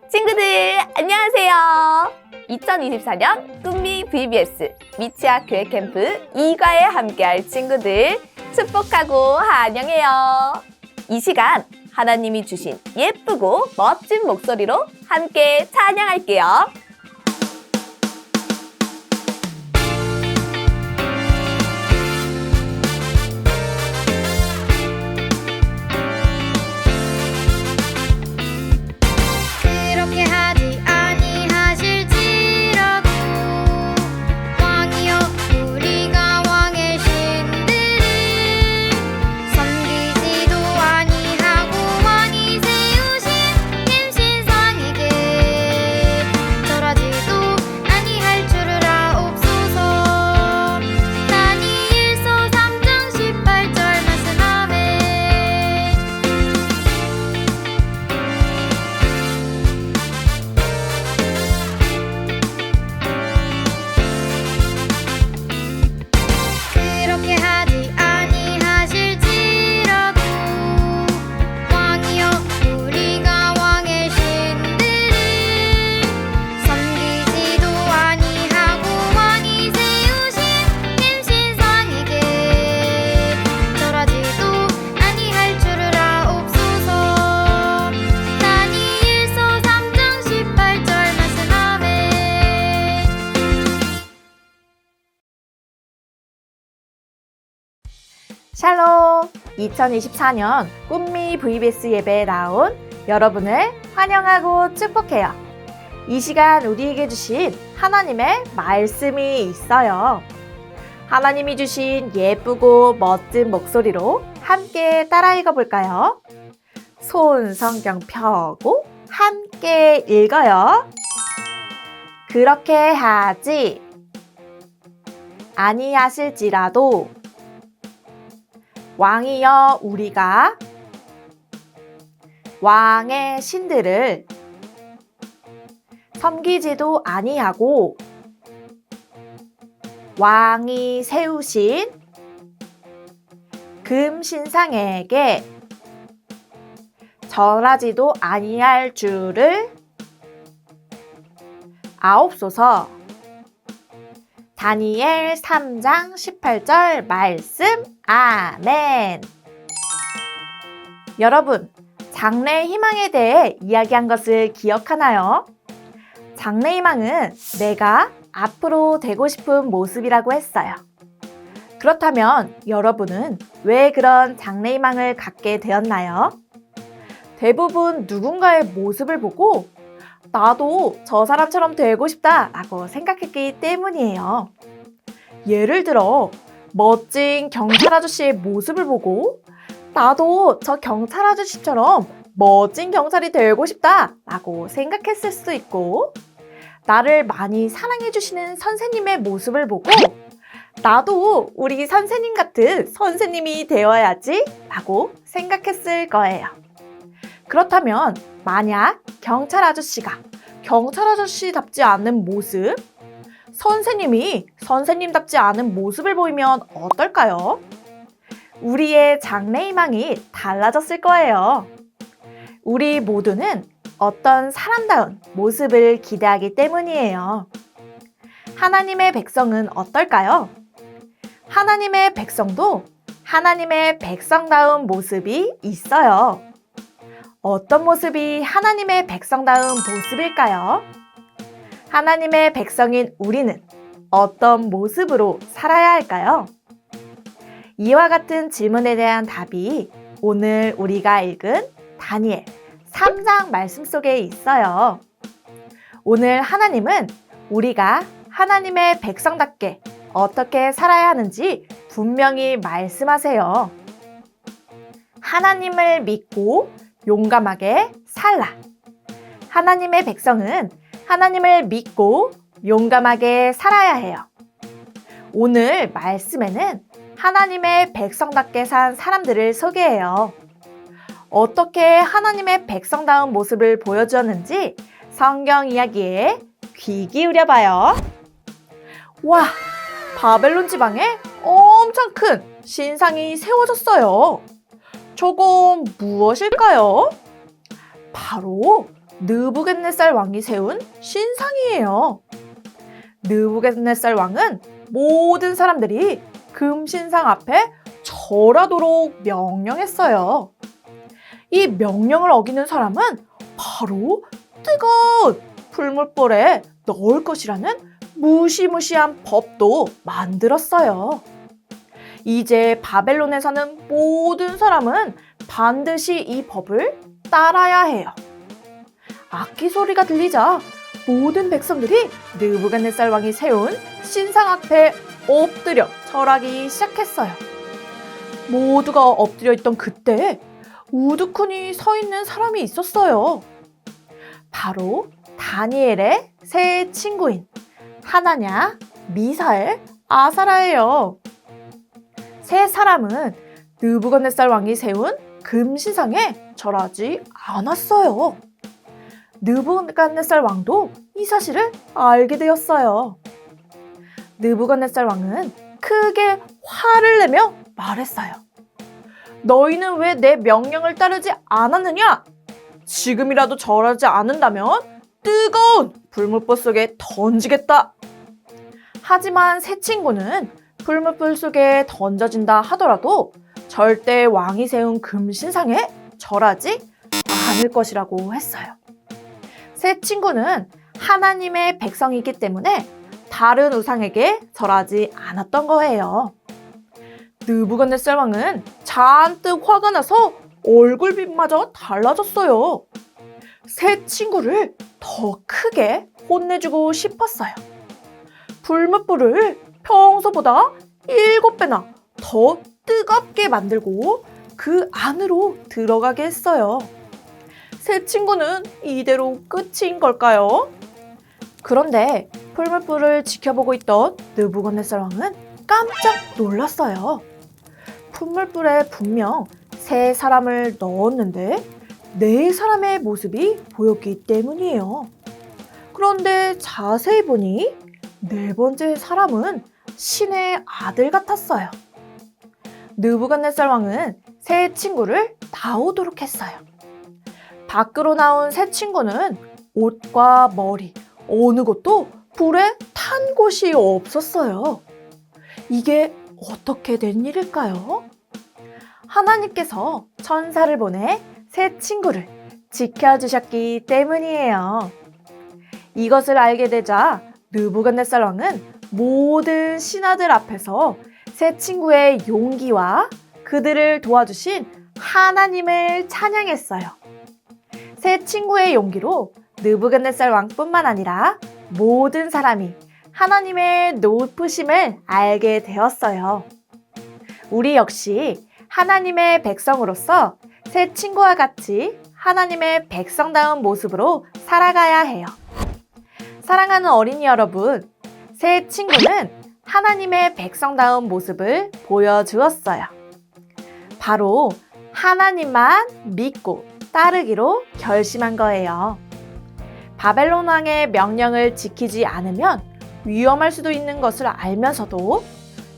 친구들 안녕하세요. 2024년 꿈미 VBS 미치아 교회 캠프 2과에 함께할 친구들 축복하고 환영해요. 이 시간 하나님이 주신 예쁘고 멋진 목소리로 함께 찬양할게요. 그렇게 하지 아니하실지라도 왕이여 우리가 왕의 신들을 섬기지도 아니하고 왕이 세우신 흰신상에게 절하지도 아니할 줄을 아옵소서. 다니엘서 3장 18절 말씀하매 그렇게 하지 아니하실지라도 왕이여 우리가 왕의 신들을 섬기지도 아니하고 왕이 세우신 흰신상에게 절하지도 아니할 줄을 아옵소서. 다니엘서 3장 18절 말씀하매 샬롬! 2024년 꿈미 VBS 예배에 나온 여러분을 환영하고 축복해요. 이 시간 우리에게 주신 하나님의 말씀이 있어요. 하나님이 주신 예쁘고 멋진 목소리로 함께 따라 읽어볼까요? 손 성경 펴고 함께 읽어요. 그렇게 하지 아니하실지라도 왕이여 우리가 왕의 신들을 섬기지도 아니하고 왕이 세우신 금신상에게 절하지도 아니할 줄을 아옵소서. 다니엘 3장 18절 말씀 아멘. 여러분, 장래의 희망에 대해 이야기한 것을 기억하나요? 장래의 희망은 내가 앞으로 되고 싶은 모습이라고 했어요. 그렇다면 여러분은 왜 그런 장래의 희망을 갖게 되었나요? 대부분 누군가의 모습을 보고 나도 저 사람처럼 되고 싶다라고 생각했기 때문이에요. 예를 들어 멋진 경찰 아저씨의 모습을 보고 나도 저 경찰 아저씨처럼 멋진 경찰이 되고 싶다라고 생각했을 수도 있고, 나를 많이 사랑해 주시는 선생님의 모습을 보고 나도 우리 선생님 같은 선생님이 되어야지 라고 생각했을 거예요. 그렇다면 만약 경찰 아저씨가 경찰 아저씨답지 않은 모습, 선생님이 선생님답지 않은 모습을 보이면 어떨까요? 우리의 장래 희망이 달라졌을 거예요. 우리 모두는 어떤 사람다운 모습을 기대하기 때문이에요. 하나님의 백성은 어떨까요? 하나님의 백성도 하나님의 백성다운 모습이 있어요. 어떤 모습이 하나님의 백성다운 모습일까요? 하나님의 백성인 우리는 어떤 모습으로 살아야 할까요? 이와 같은 질문에 대한 답이 오늘 우리가 읽은 다니엘 3장 말씀 속에 있어요. 오늘 하나님은 우리가 하나님의 백성답게 어떻게 살아야 하는지 분명히 말씀하세요. 하나님을 믿고 용감하게 살라. 하나님의 백성은 하나님을 믿고 용감하게 살아야 해요. 오늘 말씀에는 하나님의 백성답게 산 사람들을 소개해요. 어떻게 하나님의 백성다운 모습을 보여주었는지 성경 이야기에 귀 기울여봐요. 와, 바벨론 지방에 엄청 큰 신상이 세워졌어요. 저건 무엇일까요? 바로 느부갓네살 왕이 세운 신상이에요. 느부갓네살 왕은 모든 사람들이 금신상 앞에 절하도록 명령했어요. 이 명령을 어기는 사람은 바로 뜨거운 풀물불에 넣을 것이라는 무시무시한 법도 만들었어요. 이제 바벨론에 사는 모든 사람은 반드시 이 법을 따라야 해요. 악기 소리가 들리자 모든 백성들이 느부갓네살 왕이 세운 신상 앞에 엎드려 절하기 시작했어요. 모두가 엎드려 있던 그때 우두커니 서 있는 사람이 있었어요. 바로 다니엘의 세 친구인 하나냐, 미사엘, 아사라예요. 세 사람은 느부갓네살 왕이 세운 금신상에 절하지 않았어요. 느부갓네살 왕도 이 사실을 알게 되었어요. 느부갓네살 왕은 크게 화를 내며 말했어요. 너희는 왜 내 명령을 따르지 않았느냐? 지금이라도 절하지 않는다면 뜨거운 불물불 속에 던지겠다. 하지만 세 친구는 불물불 속에 던져진다 하더라도 절대 왕이 세운 금신상에 절하지 않을 것이라고 했어요. 세 친구는 하나님의 백성이기 때문에 다른 우상에게 절하지 않았던 거예요. 느부갓네살 왕은 잔뜩 화가 나서 얼굴빛마저 달라졌어요. 세 친구를 더 크게 혼내주고 싶었어요. 불물불을 평소보다 7배나 더 뜨겁게 만들고 그 안으로 들어가게 했어요. 세 친구는 이대로 끝인 걸까요? 그런데 풀물불을 지켜보고 있던 느부갓네살 왕은 깜짝 놀랐어요. 풀물불에 분명 세 사람을 넣었는데 네 사람의 모습이 보였기 때문이에요. 그런데 자세히 보니 네 번째 사람은 신의 아들 같았어요. 느부갓네살 왕은 세 친구를 나오도록 했어요. 밖으로 나온 세 친구는 옷과 머리, 어느 곳도 불에 탄 곳이 없었어요. 이게 어떻게 된 일일까요? 하나님께서 천사를 보내 세 친구를 지켜주셨기 때문이에요. 이것을 알게 되자 느부갓네살 왕은 모든 신하들 앞에서 세 친구의 용기와 그들을 도와주신 하나님을 찬양했어요. 세 친구의 용기로 느부갓네살 왕뿐만 아니라 모든 사람이 하나님의 높으심을 알게 되었어요. 우리 역시 하나님의 백성으로서 세 친구와 같이 하나님의 백성다운 모습으로 살아가야 해요. 사랑하는 어린이 여러분, 세 친구는 하나님의 백성다운 모습을 보여주었어요. 바로 하나님만 믿고 따르기로 결심한 거예요. 바벨론 왕의 명령을 지키지 않으면 위험할 수도 있는 것을 알면서도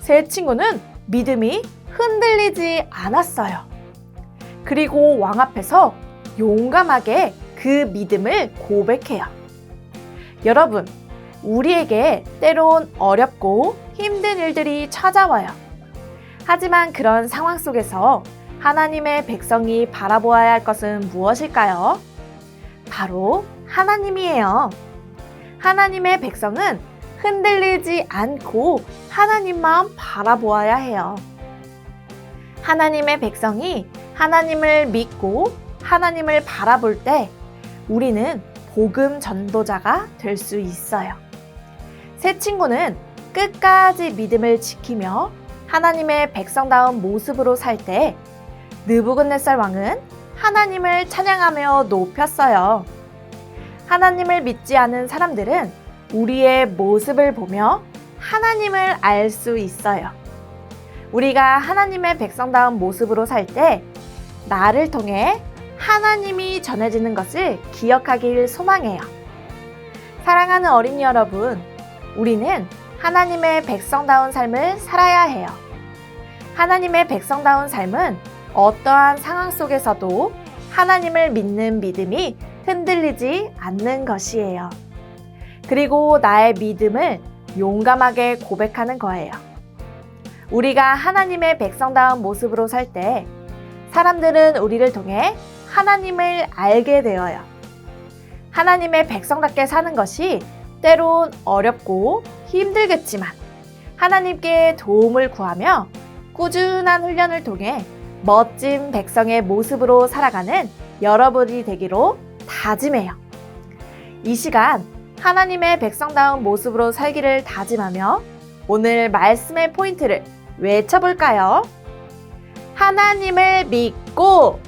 세 친구는 믿음이 흔들리지 않았어요. 그리고 왕 앞에서 용감하게 그 믿음을 고백해요. 여러분, 우리에게 때론 어렵고 힘든 일들이 찾아와요. 하지만 그런 상황 속에서 하나님의 백성이 바라보아야 할 것은 무엇일까요? 바로 하나님이에요. 하나님의 백성은 흔들리지 않고 하나님만 바라보아야 해요. 하나님의 백성이 하나님을 믿고 하나님을 바라볼 때 우리는 복음 전도자가 될 수 있어요. 세 친구는 끝까지 믿음을 지키며 하나님의 백성다운 모습으로 살 때 느부갓네살 왕은 하나님을 찬양하며 높였어요. 하나님을 믿지 않은 사람들은 우리의 모습을 보며 하나님을 알 수 있어요. 우리가 하나님의 백성다운 모습으로 살 때 나를 통해 하나님이 전해지는 것을 기억하길 소망해요. 사랑하는 어린이 여러분, 우리는 하나님의 백성다운 삶을 살아야 해요. 하나님의 백성다운 삶은 어떠한 상황 속에서도 하나님을 믿는 믿음이 흔들리지 않는 것이에요. 그리고 나의 믿음을 용감하게 고백하는 거예요. 우리가 하나님의 백성다운 모습으로 살 때 사람들은 우리를 통해 하나님을 알게 되어요. 하나님의 백성답게 사는 것이 때론 어렵고 힘들겠지만 하나님께 도움을 구하며 꾸준한 훈련을 통해 멋진 백성의 모습으로 살아가는 여러분이 되기로 다짐해요. 이 시간 하나님의 백성다운 모습으로 살기를 다짐하며 오늘 말씀의 포인트를 외쳐볼까요? 하나님을 믿고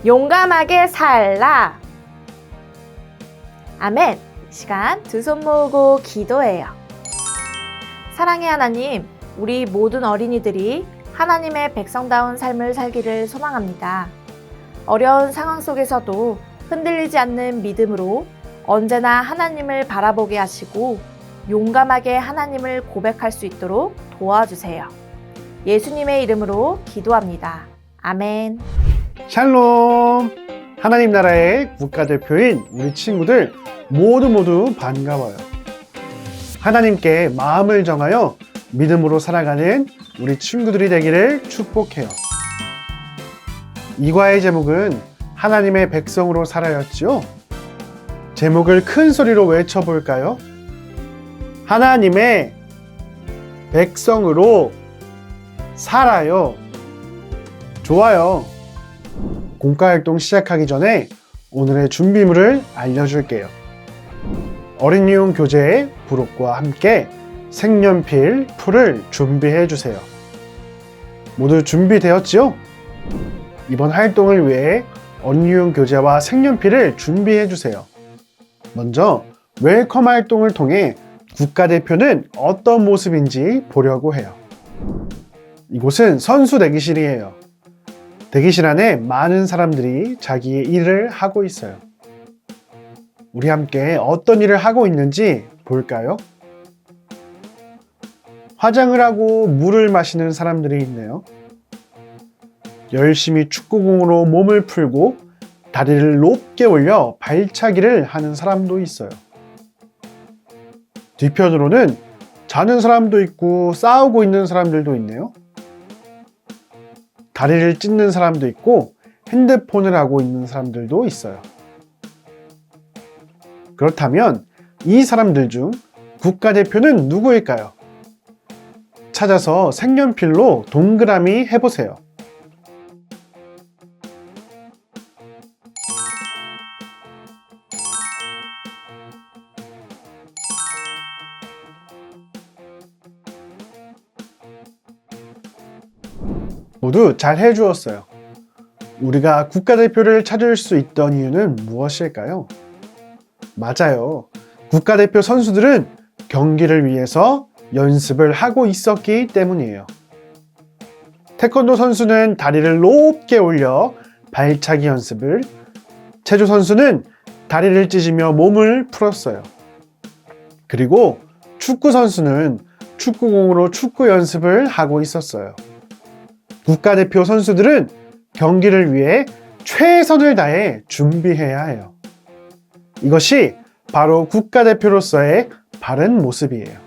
용감하게 살라. 아멘. 이 시간 두 손 모으고 기도해요. 사랑의 하나님, 우리 모든 어린이들이 하나님의 백성다운 삶을 살기를 소망합니다. 어려운 상황 속에서도 흔들리지 않는 믿음으로 언제나 하나님을 바라보게 하시고 용감하게 하나님을 고백할 수 있도록 도와주세요. 예수님의 이름으로 기도합니다. 아멘. 샬롬! 하나님 나라의 국가대표인 우리 친구들 모두 반가워요. 하나님께 마음을 정하여 믿음으로 살아가는 우리 친구들이 되기를 축복해요. 이과의 제목은 하나님의 백성으로 살아였지요. 제목을 큰 소리로 외쳐볼까요? 하나님의 백성으로 살아요. 좋아요. 공과활동 시작하기 전에 오늘의 준비물을 알려줄게요. 어린이용 교재의 부록과 함께 색연필, 풀을 준비해 주세요. 모두 준비되었지요? 이번 활동을 위해 어린이용 교재와 색연필을 준비해 주세요. 먼저 웰컴 활동을 통해 국가대표는 어떤 모습인지 보려고 해요. 이곳은 선수 대기실이에요. 대기실 안에 많은 사람들이 자기의 일을 하고 있어요. 우리 함께 어떤 일을 하고 있는지 볼까요? 화장을 하고 물을 마시는 사람들이 있네요. 열심히 축구공으로 몸을 풀고 다리를 높게 올려 발차기를 하는 사람도 있어요. 뒤편으로는 자는 사람도 있고 싸우고 있는 사람들도 있네요. 다리를 찢는 사람도 있고 핸드폰을 하고 있는 사람들도 있어요. 그렇다면 이 사람들 중 국가대표는 누구일까요? 찾아서 색연필로 동그라미 해보세요. 모두 잘 해주었어요. 우리가 국가대표를 찾을 수 있던 이유는 무엇일까요? 맞아요. 국가대표 선수들은 경기를 위해서 연습을 하고 있었기 때문이에요. 태권도 선수는 다리를 높게 올려 발차기 연습을, 체조 선수는 다리를 찢으며 몸을 풀었어요. 그리고 축구 선수는 축구공으로 축구 연습을 하고 있었어요. 국가대표 선수들은 경기를 위해 최선을 다해 준비해야 해요. 이것이 바로 국가대표로서의 바른 모습이에요.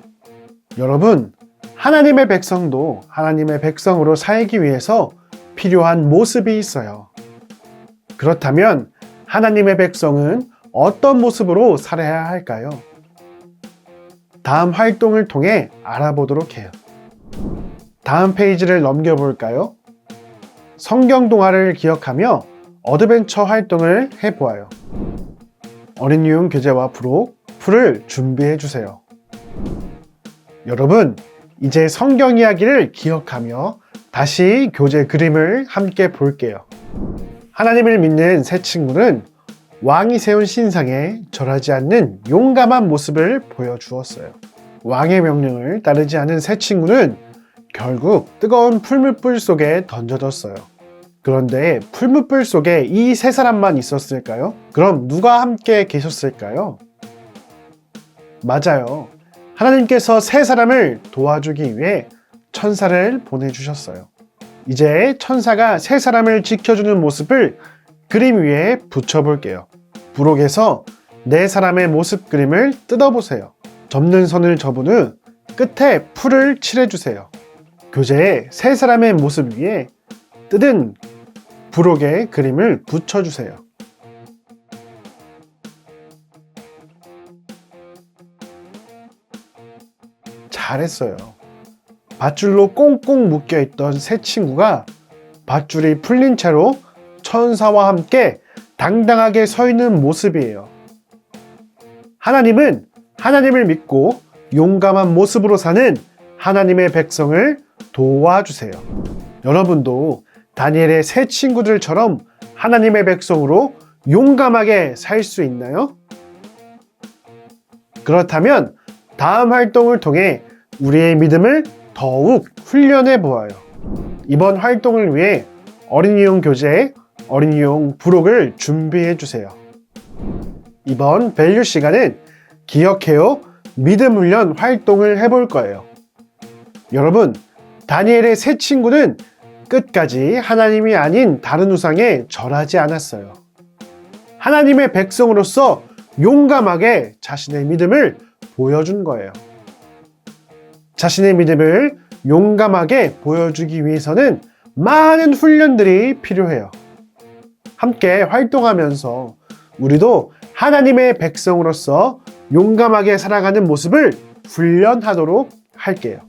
여러분, 하나님의 백성도 하나님의 백성으로 살기 위해서 필요한 모습이 있어요. 그렇다면 하나님의 백성은 어떤 모습으로 살아야 할까요? 다음 활동을 통해 알아보도록 해요. 다음 페이지를 넘겨볼까요? 성경 동화를 기억하며 어드벤처 활동을 해보아요. 어린이용 교재와 부록, 풀을 준비해 주세요. 여러분, 이제 성경 이야기를 기억하며 다시 교재 그림을 함께 볼게요. 하나님을 믿는 새 친구는 왕이 세운 신상에 절하지 않는 용감한 모습을 보여주었어요. 왕의 명령을 따르지 않은 새 친구는 결국 뜨거운 풀무불 속에 던져졌어요. 그런데 풀무불 속에 이 세 사람만 있었을까요? 그럼 누가 함께 계셨을까요? 맞아요. 하나님께서 세 사람을 도와주기 위해 천사를 보내주셨어요. 이제 천사가 세 사람을 지켜주는 모습을 그림 위에 붙여볼게요. 부록에서 네 사람의 모습 그림을 뜯어보세요. 접는 선을 접은 후 끝에 풀을 칠해주세요. 교재에 세 사람의 모습 위에 뜯은 부록의 그림을 붙여주세요. 잘했어요. 밧줄로 꽁꽁 묶여있던 세 친구가 밧줄이 풀린 채로 천사와 함께 당당하게 서 있는 모습이에요. 하나님은 하나님을 믿고 용감한 모습으로 사는 하나님의 백성을 도와주세요. 여러분도 다니엘의 세 친구들처럼 하나님의 백성으로 용감하게 살 수 있나요? 그렇다면 다음 활동을 통해 우리의 믿음을 더욱 훈련해 보아요. 이번 활동을 위해 어린이용 교재, 어린이용 부록을 준비해 주세요. 이번 밸류 시간은 기억해요 믿음 훈련 활동을 해볼 거예요. 여러분, 다니엘의 세 친구는 끝까지 하나님이 아닌 다른 우상에 절하지 않았어요. 하나님의 백성으로서 용감하게 자신의 믿음을 보여준 거예요. 자신의 믿음을 용감하게 보여주기 위해서는 많은 훈련들이 필요해요. 함께 활동하면서 우리도 하나님의 백성으로서 용감하게 살아가는 모습을 훈련하도록 할게요.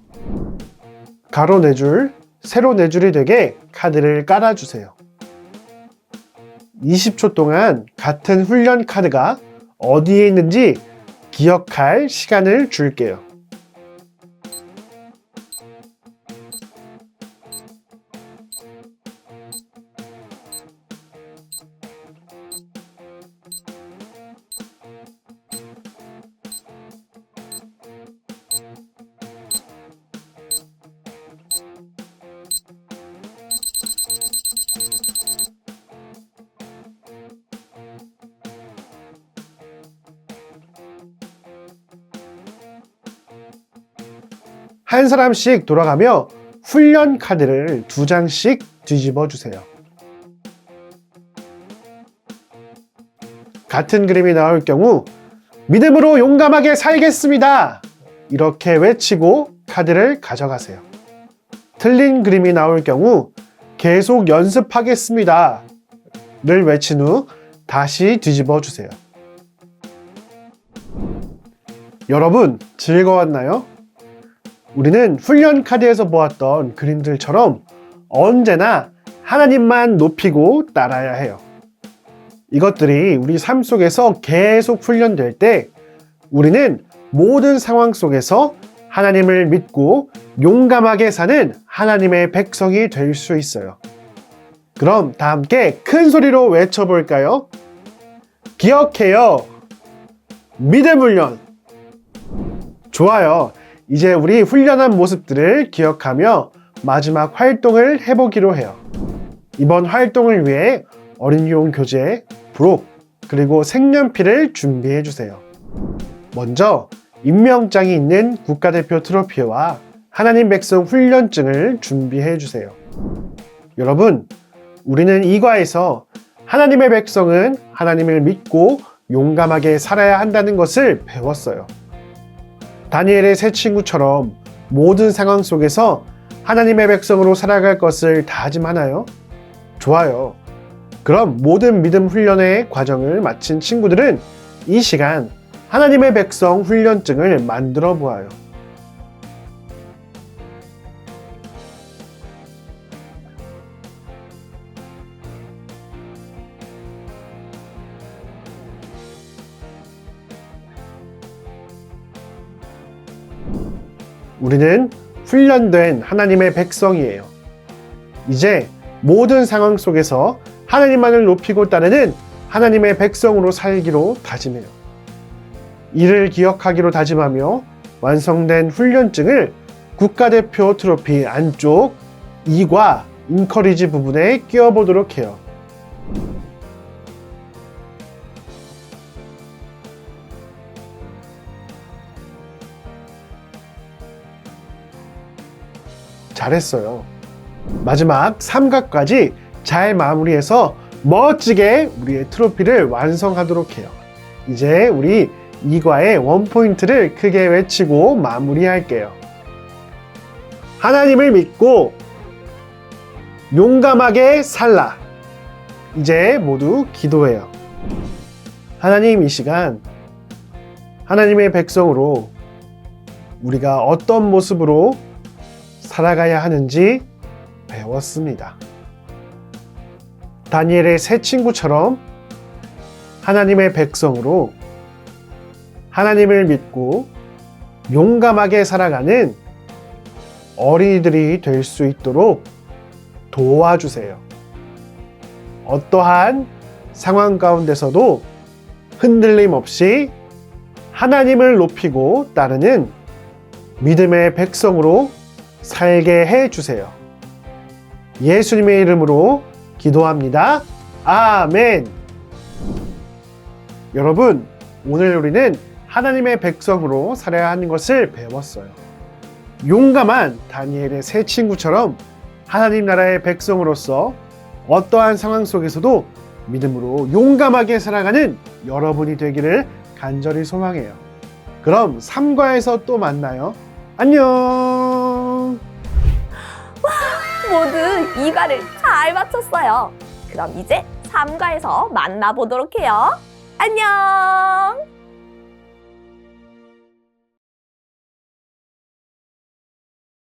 가로 4줄, 세로 4줄이 되게 카드를 깔아주세요. 20초 동안 같은 훈련 카드가 어디에 있는지 기억할 시간을 줄게요. 한 사람씩 돌아가며 훈련 카드를 2장씩 뒤집어 주세요. 같은 그림이 나올 경우 믿음으로 용감하게 살겠습니다! 이렇게 외치고 카드를 가져가세요. 틀린 그림이 나올 경우 계속 연습하겠습니다! 를 외친 후 다시 뒤집어 주세요. 여러분, 즐거웠나요? 우리는 훈련 카드에서 보았던 그림들처럼 언제나 하나님만 높이고 따라야 해요. 이것들이 우리 삶 속에서 계속 훈련될 때 우리는 모든 상황 속에서 하나님을 믿고 용감하게 사는 하나님의 백성이 될 수 있어요. 그럼 다 함께 큰 소리로 외쳐볼까요? 기억해요. 믿음 훈련. 좋아요. 이제 우리 훈련한 모습들을 기억하며 마지막 활동을 해보기로 해요. 이번 활동을 위해 어린이용 교재, 부록, 그리고 색연필을 준비해 주세요. 먼저 임명장이 있는 국가대표 트로피와 하나님 백성 훈련증을 준비해 주세요. 여러분, 우리는 이 과에서 하나님의 백성은 하나님을 믿고 용감하게 살아야 한다는 것을 배웠어요. 다니엘의 세 친구처럼 모든 상황 속에서 하나님의 백성으로 살아갈 것을 다짐하나요? 좋아요. 그럼 모든 믿음 훈련의 과정을 마친 친구들은 이 시간 하나님의 백성 훈련증을 만들어 보아요. 우리는 훈련된 하나님의 백성이에요. 이제 모든 상황 속에서 하나님만을 높이고 따르는 하나님의 백성으로 살기로 다짐해요. 이를 기억하기로 다짐하며 완성된 훈련증을 국가대표 트로피 안쪽 2과 인커리지 부분에 끼워보도록 해요. 잘했어요. 마지막 삼각까지 잘 마무리해서 멋지게 우리의 트로피를 완성하도록 해요. 이제 우리 2과의 원포인트를 크게 외치고 마무리할게요. 하나님을 믿고 용감하게 살라. 이제 모두 기도해요. 하나님, 이 시간 하나님의 백성으로 우리가 어떤 모습으로 살아가야 하는지 배웠습니다. 다니엘의 세 친구처럼 하나님의 백성으로 하나님을 믿고 용감하게 살아가는 어린이들이 될 수 있도록 도와주세요. 어떠한 상황 가운데서도 흔들림 없이 하나님을 높이고 따르는 믿음의 백성으로 살게 해주세요. 예수님의 이름으로 기도합니다. 아멘. 여러분, 오늘 우리는 하나님의 백성으로 살아야 하는 것을 배웠어요. 용감한 다니엘의 세 친구처럼 하나님 나라의 백성으로서 어떠한 상황 속에서도 믿음으로 용감하게 살아가는 여러분이 되기를 간절히 소망해요. 그럼 3과에서 또 만나요. 안녕. 모두 2과를 잘 마쳤어요. 그럼 이제 3과에서 만나보도록 해요. 안녕!